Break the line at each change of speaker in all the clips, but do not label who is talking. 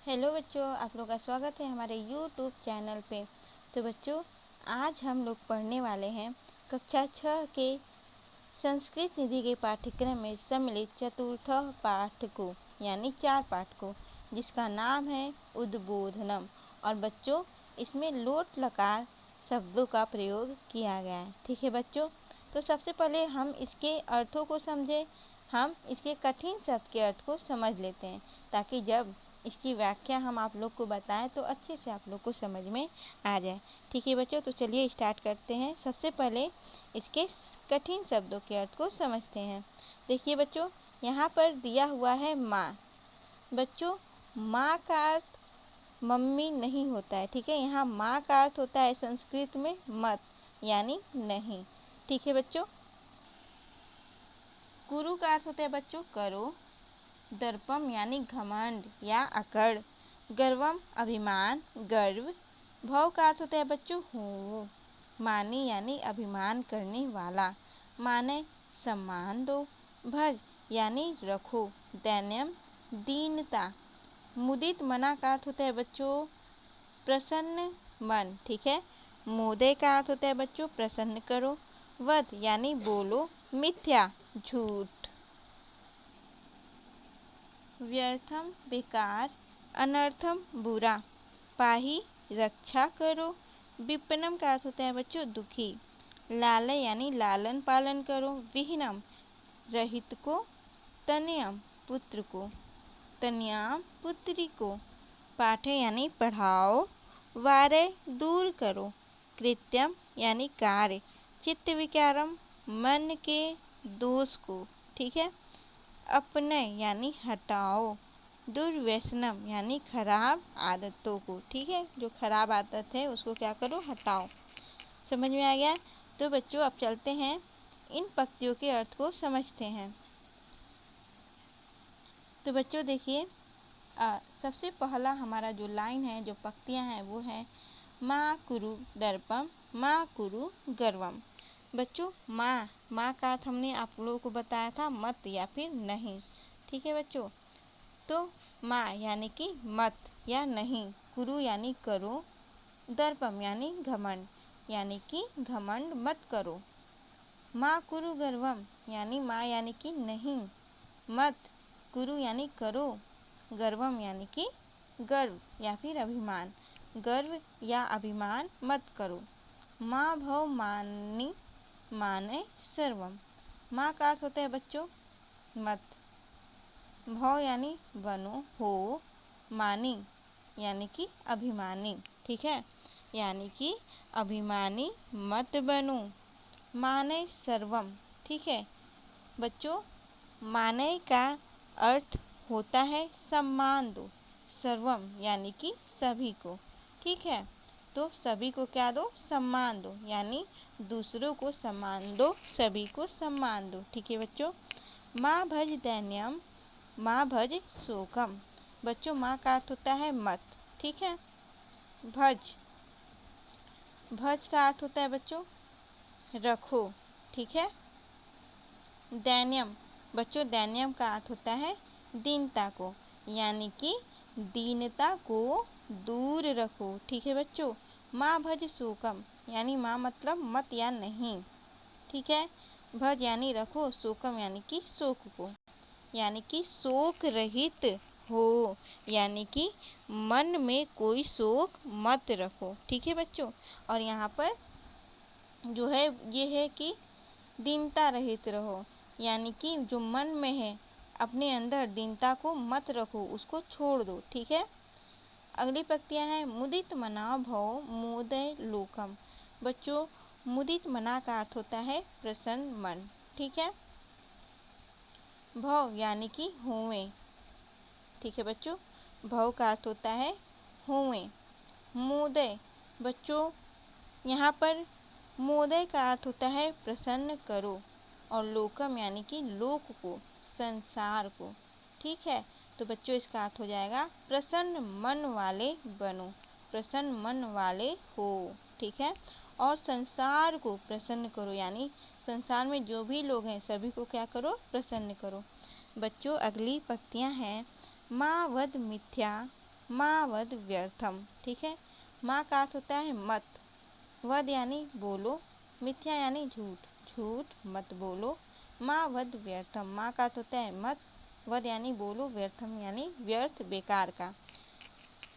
Hello बच्चों, आप लोग का स्वागत है हमारे यूट्यूब चैनल पे। तो बच्चों, आज हम लोग पढ़ने वाले हैं कक्षा 6 के संस्कृत निधि के पाठ्यक्रम में सम्मिलित चतुर्थ पाठ को, यानी 4 पाठ को, जिसका नाम है उद्बोधनम। और बच्चों, इसमें लोट लकार शब्दों का प्रयोग किया गया है। ठीक है बच्चों, तो सबसे पहले हम इसके अर्थों को समझें। हम इसके कठिन शब्द के अर्थ को समझ लेते हैं, ताकि जब इसकी व्याख्या हम आप लोग को बताएं तो अच्छे से आप लोग को समझ में आ जाए। ठीक है बच्चों, तो चलिए स्टार्ट करते हैं। सबसे पहले इसके कठिन शब्दों के अर्थ को समझते हैं। देखिए बच्चों, यहाँ पर दिया हुआ है माँ। बच्चों, माँ का अर्थ मम्मी नहीं होता है। ठीक है, यहाँ माँ का अर्थ होता है संस्कृत में मत, यानी नहीं। ठीक है बच्चों, कुरु का अर्थ होता है बच्चों करो। दर्पम यानी घमंड या अकड़। गर्वम अभिमान, गर्व। भव का अर्थ होता है बच्चों हो। मानी यानी अभिमान करने वाला। माने सम्मान दो। भज यानी रखो। दैन्यम दीनता। मुदित मना का अर्थ होता है बच्चों प्रसन्न मन। ठीक है, मोदय का अर्थ होता है बच्चों प्रसन्न करो। वध यानी बोलो। मिथ्या झूठ। व्यर्थम बेकार। अनर्थम बुरा। पाही रक्षा करो। विपन्नम का अर्थ होता है बच्चों दुखी। लालय यानी लालन पालन करो। विहीनम रहित को। तनयम पुत्र को। तनयाम पुत्री को। पाठे यानी पढ़ाओ। वारे दूर करो। कृत्यम यानी कार्य। चित्त विकारम मन के दोष को। ठीक है, अपने यानी हटाओ। दुर्व्यसनम यानी खराब आदतों को। ठीक है, जो खराब आदत है उसको क्या करो, हटाओ। समझ में आ गया? तो बच्चों, अब चलते हैं इन पंक्तियों के अर्थ को समझते हैं। तो बच्चों देखिए, सबसे पहला हमारा जो लाइन है, जो पंक्तियां हैं, वो है माँ कुरु दर्पम, माँ कुरु गर्वम। बच्चों, माँ का अर्थ हमने आप लोगों को बताया था मत या फिर नहीं। ठीक है बच्चों, तो माँ यानी कि मत या नहीं। कुरु यानी करो। दर्पम यानी घमंड, यानी कि घमंड मत करो। माँ कुरु गर्वम यानी माँ यानी कि नहीं। मत कुरु यानी करो। गर्वम यानी कि गर्व या फिर अभिमान। गर्व या अभिमान मत करो। माँ भव मानी माने सर्वम। माँ का अर्थ होता है बच्चों मत। भव यानी बनो हो। मानी यानी कि अभिमानी। ठीक है, यानी कि अभिमानी मत बनो। माने सर्वम। ठीक है बच्चों, माने का अर्थ होता है सम्मान दो। सर्वम यानी कि सभी को। ठीक है, तो सभी को क्या दो, सम्मान दो, यानी दूसरों को सम्मान दो, सभी को सम्मान दो। ठीक है बच्चों, माँ भज दैन्यम, माँ भज शोकम। बच्चों, माँ का अर्थ होता है मत। ठीक है, भज, भज का अर्थ होता है बच्चों रखो। ठीक है, दैन्यम, बच्चों दैन्यम का अर्थ होता है दीनता को, यानी कि दीनता को दूर रखो। ठीक है बच्चों, माँ भज शोकम यानी माँ मतलब मत या नहीं। ठीक है, भज यानी रखो, शोकम यानी कि शोक को, यानी कि शोक रहित हो, यानी कि मन में कोई शोक मत रखो। ठीक है बच्चों, और यहाँ पर जो है ये है कि दीनता रहित रहो, यानी कि जो मन में है अपने अंदर दीनता को मत रखो, उसको छोड़ दो। ठीक है, अगली पंक्तियां हैं मुदित मना भव मोदय लोकम। बच्चों, मुदित मना का अर्थ होता है प्रसन्न मन। ठीक है, भव यानी कि हुए। ठीक है बच्चों, भव का अर्थ होता है हुए। मोदय, बच्चों यहाँ पर मोदय का अर्थ होता है प्रसन्न करो, और लोकम यानी कि लोक को, संसार को। ठीक है, तो बच्चों इसका अर्थ हो जाएगा प्रसन्न मन वाले बनो, प्रसन्न मन वाले हो। ठीक है, और संसार को प्रसन्न करो, यानी संसार में जो भी लोग हैं सभी को क्या करो, प्रसन्न करो। बच्चों, अगली पंक्तियां हैं माँ वद मिथ्या, मा वद व्यर्थम। ठीक है, माँ का अर्थ होता है मत, वद यानी बोलो, मिथ्या यानी झूठ, झूठ मत बोलो। माँ वद व्यर्थम, माँ का अर्थ होता है मत, वद यानी बोलो, व्यर्थम यानी व्यर्थ बेकार का,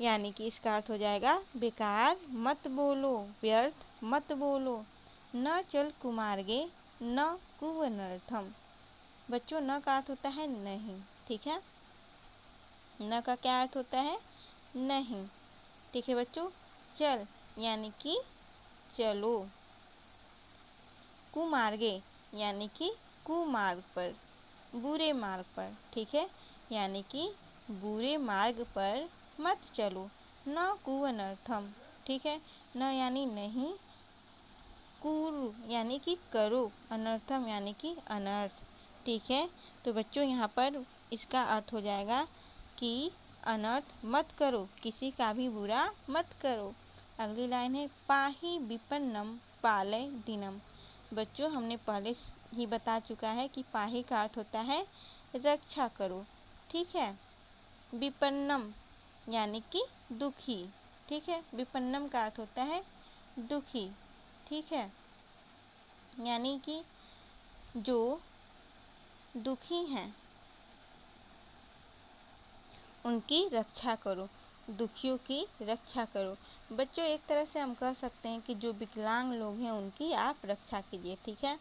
यानी कि इसका अर्थ हो जाएगा बेकार मत बोलो, व्यर्थ मत बोलो। न चल कुमार्गे न कुवनर्थम। बच्चों न का अर्थ होता है नहीं। ठीक है, न का क्या अर्थ होता है? नहीं। ठीक है बच्चों, चल यानी कि चलो, कुमार्गे यानी कि कुमार्ग पर, बुरे मार्ग पर। ठीक है, यानी कि बुरे मार्ग पर मत चलो। न कुअनर्थम। ठीक है, न यानी नहीं, कुरु यानी कि करो, अनर्थम यानी कि अनर्थ। ठीक है, तो बच्चों यहाँ पर इसका अर्थ हो जाएगा कि अनर्थ मत करो, किसी का भी बुरा मत करो। अगली लाइन है पाहि विपन्नम पालय दिनम। बच्चों हमने पहले ही बता चुका है कि पाहि का अर्थ होता है रक्षा करो। ठीक है, विपन्नम यानी कि दुखी। ठीक है, विपन्नम का अर्थ होता है दुखी। ठीक है, यानी कि जो दुखी हैं उनकी रक्षा करो, दुखियों की रक्षा करो। बच्चों एक तरह से हम कह सकते हैं कि जो विकलांग लोग हैं उनकी आप रक्षा कीजिए। ठीक है,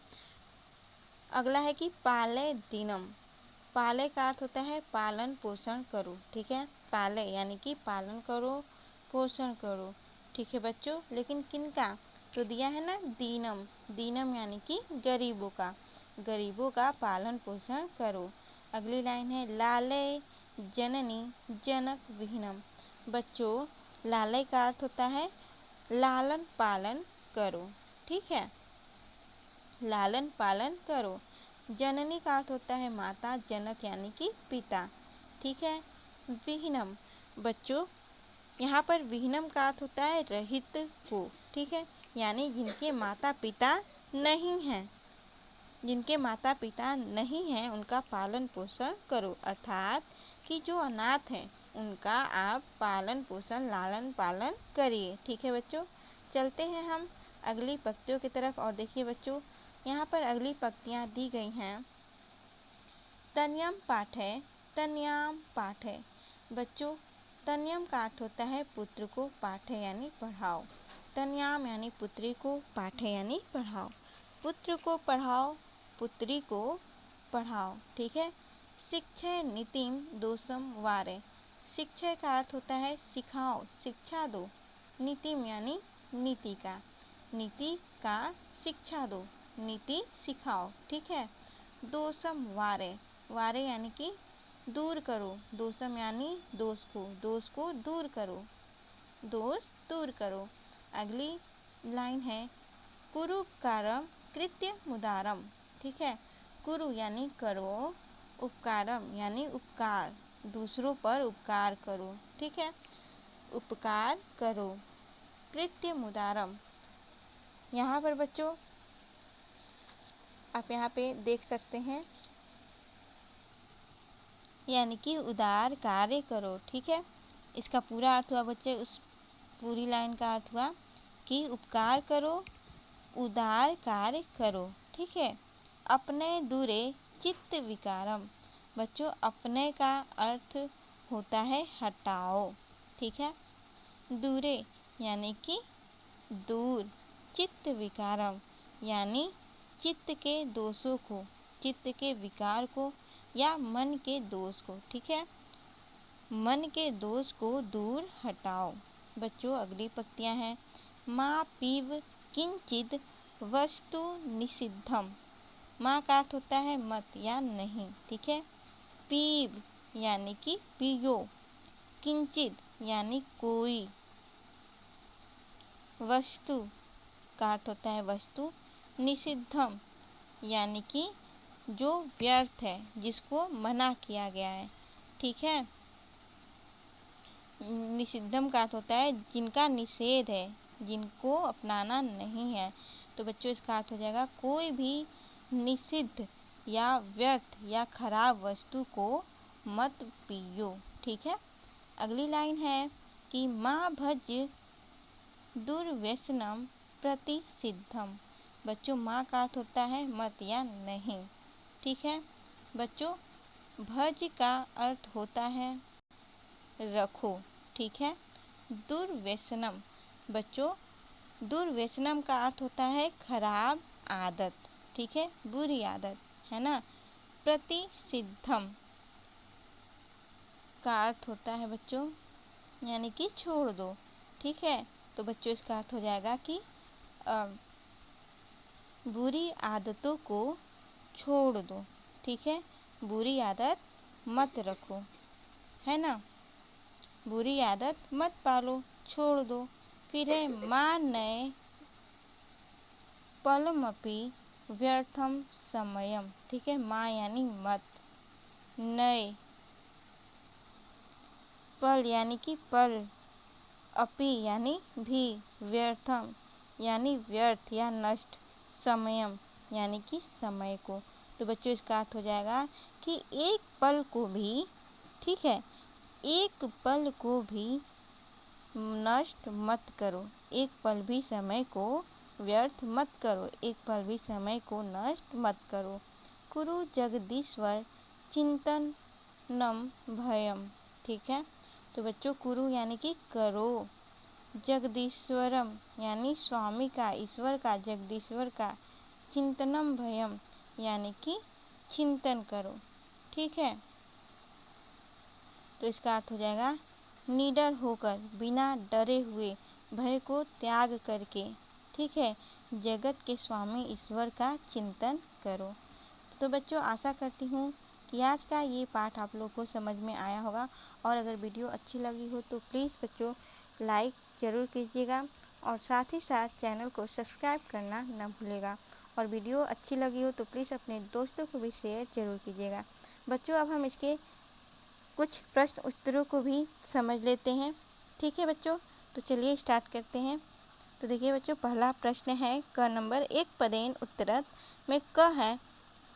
अगला है कि पालय दिनम। पालय का अर्थ होता है पालन पोषण करो। ठीक है, पालय यानी कि पालन करो, पोषण करो। ठीक है बच्चों, लेकिन किनका? तो दिया है ना दीनम, दीनम यानी कि गरीबों का, गरीबों का पालन पोषण करो। अगली लाइन है लालय जननी जनक विहीनम। बच्चों लालय का अर्थ होता है लालन पालन करो। ठीक है, लालन पालन करो। जननी का अर्थ होता है माता, जनक यानी कि पिता। ठीक है, विहीनम। बच्चों यहाँ पर विहीनम का अर्थ होता है रहित को। ठीक है, यानी जिनके माता पिता नहीं हैं, जिनके माता पिता नहीं हैं उनका पालन पोषण करो, अर्थात कि जो अनाथ हैं उनका आप पालन पोषण लालन पालन करिए। ठीक है बच्चों, चलते हैं हम अगली पंक्तियों की तरफ। और देखिए बच्चों यहाँ पर अगली पंक्तियाँ दी गई हैं तन्यम पाठय तन्याम पाठय। बच्चों तन्यम का अर्थ होता है पुत्र को, पाठय यानी पढ़ाओ, तन्याम यानी पुत्री को, पाठय यानी पढ़ाओ। पुत्र को पढ़ाओ, पुत्री को पढ़ाओ। ठीक है, शिक्षय नीतिम दोषम वारे। शिक्षय का अर्थ होता है सिखाओ, शिक्षा दो, नीतिम यानी नीति का, नीति का शिक्षा दो, नीति सिखाओ। ठीक है, दोषम वारे, वारे यानी कि दूर करो, दोषम यानी दोष को दूर करो, दोष दूर करो। अगली लाइन है कुरुपकारम कृत्य मुदारम। ठीक है, कुरु यानी करो, उपकारम यानी उपकार, दूसरों पर उपकार करो। ठीक है, उपकार करो, कृत्य मुदारम। यहाँ पर बच्चों आप यहाँ पे देख सकते हैं यानी कि उदार कार्य करो। ठीक है, इसका पूरा अर्थ हुआ बच्चे, उस पूरी लाइन का अर्थ हुआ कि उपकार करो, उदार कार्य करो। ठीक है, अपने दूरे चित्त विकारम। बच्चों अपने का अर्थ होता है हटाओ। ठीक है, दूरे यानी कि दूर, चित्त विकारम यानी चित्त के दोषों को, चित्त के विकार को या मन के दोष को। ठीक है, मन के दोष को दूर हटाओ। बच्चों अगली पंक्तियां हैं माँ पीव किंचिद वस्तु निषिद्धम। माँ का अर्थ होता है मत या नहीं। ठीक है, पीव यानी कि पियो, किंचिद यानी कोई, वस्तु का अर्थ होता है वस्तु, निषिद्धम यानी कि जो व्यर्थ है, जिसको मना किया गया है। ठीक है, निषिद्धम का अर्थ होता है जिनका निषेध है, जिनको अपनाना नहीं है। तो बच्चों इसका अर्थ हो जाएगा कोई भी निषिद्ध या व्यर्थ या खराब वस्तु को मत पियो। ठीक है, अगली लाइन है कि माँ भज दुर्व्यसनम प्रतिसिद्धम। बच्चों माँ का अर्थ होता है मत या नहीं। ठीक है बच्चों, भज का अर्थ होता है रखो। ठीक है, दुर्व्यसनम बच्चों, दुर्व्यसनम का अर्थ होता है खराब आदत। ठीक है, बुरी आदत है ना। प्रतिसिद्धम का अर्थ होता है बच्चों यानी कि छोड़ दो। ठीक है, तो बच्चों इसका अर्थ हो जाएगा कि बुरी आदतों को छोड़ दो। ठीक है, बुरी आदत मत रखो, है ना, बुरी आदत मत पालो, छोड़ दो। फिर है मा नए पलमपि व्यर्थम समयम। ठीक है, माँ यानी मत, नए पल यानी कि पल, अपि यानी भी, व्यर्थम यानी व्यर्थ या नष्ट, समयम यानी कि समय को। तो बच्चों इसका अर्थ हो जाएगा कि एक पल को भी, ठीक है, एक पल को भी नष्ट मत करो, एक पल भी समय को व्यर्थ मत करो, एक पल भी समय को नष्ट मत करो। कुरु जगदीश्वर चिंतनम भयम। ठीक है, तो बच्चों कुरु यानी कि करो, जगदीश्वरम यानी स्वामी का, ईश्वर का, जगदीश्वर का, चिंतनम भयम यानी कि चिंतन करो। ठीक है, तो इसका अर्थ हो जाएगा निडर होकर, बिना डरे हुए, भय को त्याग करके, ठीक है, जगत के स्वामी ईश्वर का चिंतन करो। तो बच्चों आशा करती हूँ कि आज का ये पाठ आप लोग को समझ में आया होगा, और अगर वीडियो अच्छी लगी हो तो प्लीज़ बच्चों लाइक ज़रूर कीजिएगा, और साथ ही साथ चैनल को सब्सक्राइब करना न भूलिएगा, और वीडियो अच्छी लगी हो तो प्लीज़ अपने दोस्तों को भी शेयर ज़रूर कीजिएगा। बच्चों अब हम इसके कुछ प्रश्न उत्तरों को भी समझ लेते हैं। ठीक है बच्चों, तो चलिए स्टार्ट करते हैं। तो देखिए बच्चों, पहला प्रश्न है क नंबर, एक पदेन उत्तरत में क है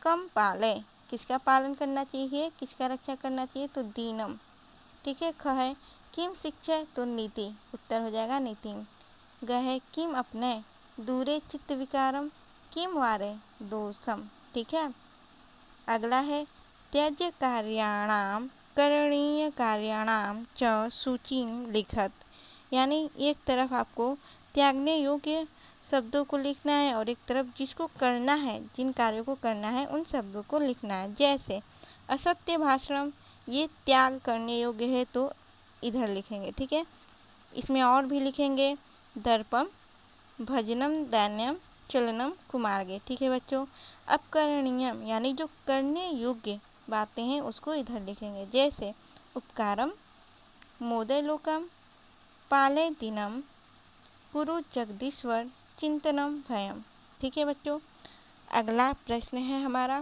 कम पाले, किसका पालन करना चाहिए, किसका रक्षा करना चाहिए, तो दीनम। ठीक है, ख है किम शिक्षा, तो नीति, उत्तर हो जाएगा नीति। ग है किम अपने, दूरे चित्त विकारम, किम वारे, दोषम। ठीक है, अगला है त्यज कार्याणाम करणीय कार्याणाम च सूचीम लिखत, यानी एक तरफ आपको त्यागने योग्य शब्दों को लिखना है और एक तरफ जिसको करना है, जिन कार्यों को करना है उन शब्दों को लिखना है। जैसे असत्य भाषण, ये त्याग करने योग्य है तो इधर लिखेंगे। ठीक है, इसमें और भी लिखेंगे दर्पम, भजनम दैन्यम, चलनम कुमार्गे। ठीक है बच्चों, अब करणीयम यानी जो करने योग्य बातें हैं उसको इधर लिखेंगे। जैसे उपकारम, मोदय लोकम, पाले दिनम, कुरु जगदीश्वर चिंतनम भयम। ठीक है बच्चों, अगला प्रश्न है हमारा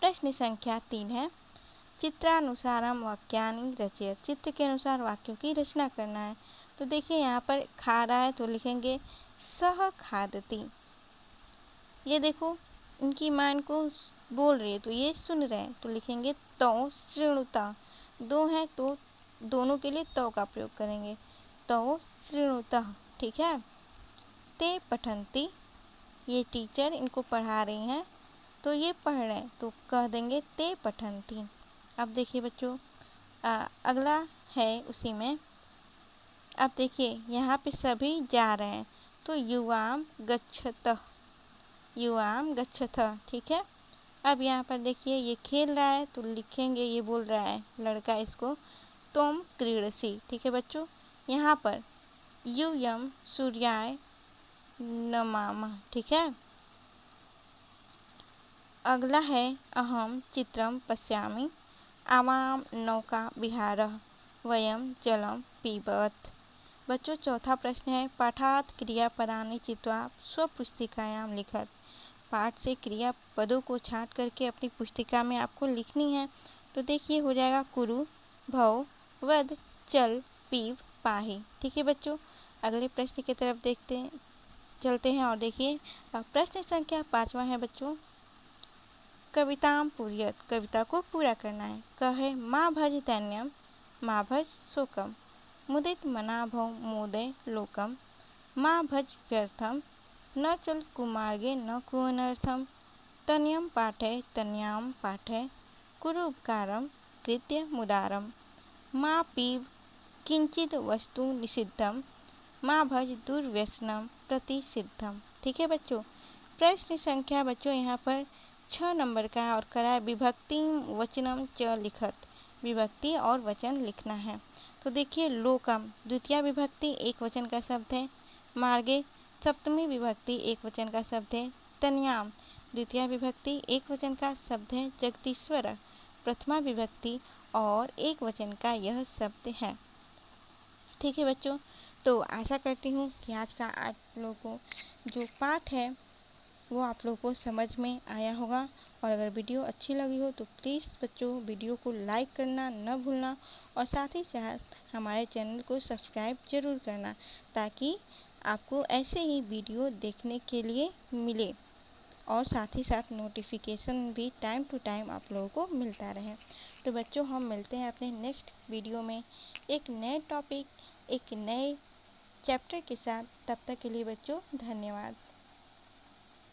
प्रश्न संख्या 3 है चित्रानुसारम वाक्यानि रचयत, चित्र के अनुसार वाक्यों की रचना करना है। तो देखिए यहाँ पर खा रहा है तो लिखेंगे सह खादती, ये देखो इनकी माँ इनको बोल रही है तो ये सुन रहे हैं तो लिखेंगे तो श्रृणुता, दो हैं तो दोनों के लिए तो का प्रयोग करेंगे, तो श्रृणुतः। ठीक है, ते पठन्ति, ये टीचर इनको पढ़ा रही हैं तो ये पढ़ रहे हैं तो कह देंगे ते पठन्ति। अब देखिए बच्चों अगला है उसी में, अब देखिए यहाँ पे सभी जा रहे हैं तो युवाम गच्छतः, युवाम गच्छतः। ठीक है, अब यहाँ पर देखिए ये खेल रहा है तो लिखेंगे, ये बोल रहा है लड़का इसको तुम क्रीडसी। ठीक है बच्चों, यहाँ पर यूयम सूर्याय नमामः। ठीक है, अगला है अहम चित्रम पश्यामि, आवाम नौका विहारः, वयम जलम पीबत। बच्चों चौथा प्रश्न है पाठात क्रियापदानि चित्वा स्वपुस्तिकायां लिखत, पाठ से क्रियापदों को छांट करके अपनी पुस्तिका में आपको लिखनी है। तो देखिए हो जाएगा कुरु, भव, वद, चल, पीव, पाही। ठीक है बच्चों, अगले प्रश्न की तरफ चलते हैं और देखिए प्रश्न संख्या 5वां है बच्चों कविताम पूर्यत, कविता को पूरा करना है। क है माँ भज दैन्यम, मा भज शोकम। मुदित मना भव मोदय लोकम। मा भज व्यर्थम। न चल कुमार्गे न कुअनर्थम। तनयम पाठय तनयाम पाठय। कुरु उपकारम कृत्य मुदारम। मा पीब किंचित वस्तु निषिद्धम। मा भज दुर्व्यसनम प्रतिसिद्धम। ठीक है बच्चों। प्रश्न संख्या बच्चों यहाँ पर 6 नंबर का है और करा है विभक्ति वचनम च लिखत। विभक्ति और वचन लिखना है। तो देखिए लोकम द्वितीय विभक्ति एक वचन का शब्द है। मार्गे सप्तमी विभक्ति एक वचन का शब्द है। तनयाम द्वितीय विभक्ति एक वचन का शब्द है। जगदीश्वर प्रथमा विभक्ति और एक वचन का यह शब्द है। ठीक है बच्चों। तो आशा करती हूँ कि आज का आप लोगों को जो पाठ है वो आप लोगों को समझ में आया होगा। और अगर वीडियो अच्छी लगी हो तो प्लीज़ बच्चों वीडियो को लाइक करना न भूलना और साथ ही साथ हमारे चैनल को सब्सक्राइब ज़रूर करना ताकि आपको ऐसे ही वीडियो देखने के लिए मिले और साथ ही साथ नोटिफिकेशन भी टाइम टू टाइम आप लोगों को मिलता रहे। तो बच्चों हम मिलते हैं अपने नेक्स्ट वीडियो में एक नए टॉपिक एक नए चैप्टर के साथ। तब तक के लिए बच्चों धन्यवाद।